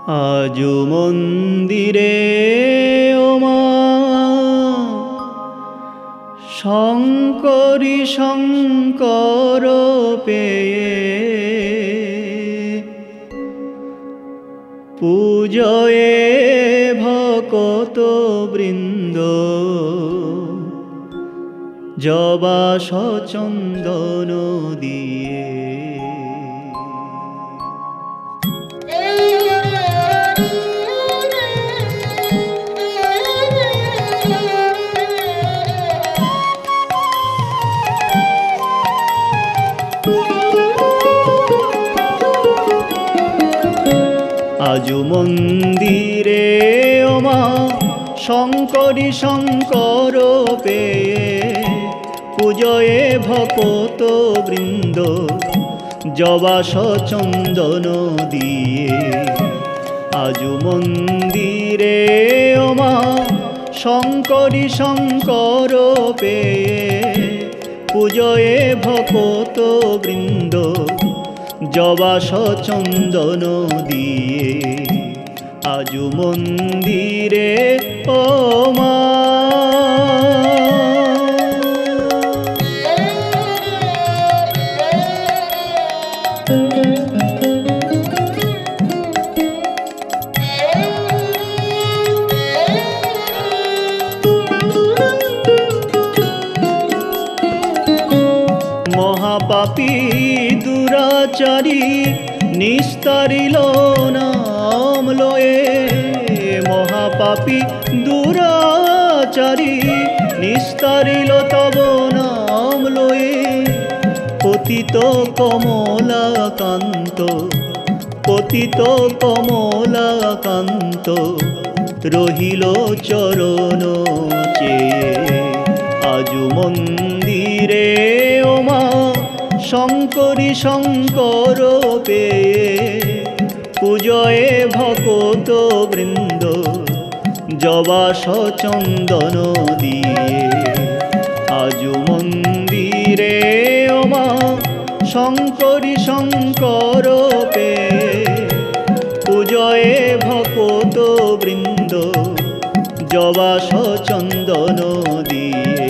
আজো মন্দিরে ও মা শঙ্করী শঙ্কর পেয়ে পূজয়ে ভকত বৃন্দ জবা সচন্দন দিয়ে। আজো মন্দিরে ও মা শঙ্করী শঙ্কর পেয়ে পূজয়ে ভকত বৃন্দ জবা সচন্দন দিয়ে। আজো মন্দিরে ও মা শঙ্করী শঙ্কর পেয়ে পূজয়ে ভকত বৃন্দ জবা সচন্দন দিয়ে। আজো মন্দিরে ও মা মহাপাপী দুরাচারী নিস্তারিল নাম লয়ে। মহাপাপী দুরাচারী নিস্তারিল তব নাম লয়ে। পতিত কমলাকান্ত পতিত কমলাকান্ত রহিল চরণ চেয়ে। আজো মন্দিরে ও মা শঙ্করী শঙ্কর পেয়ে পূজয়ে ভকত বৃন্দ জবা সচন্দন দিয়ে। আজো মন্দিরে ও মা শঙ্করী শঙ্কর পেয়ে পূজয়ে ভকত বৃন্দ জবা সচন্দন দিয়ে।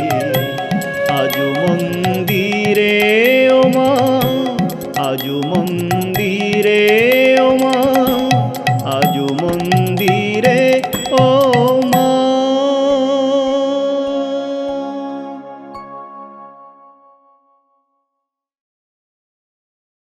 আজো মন্দিরে ও মা আজো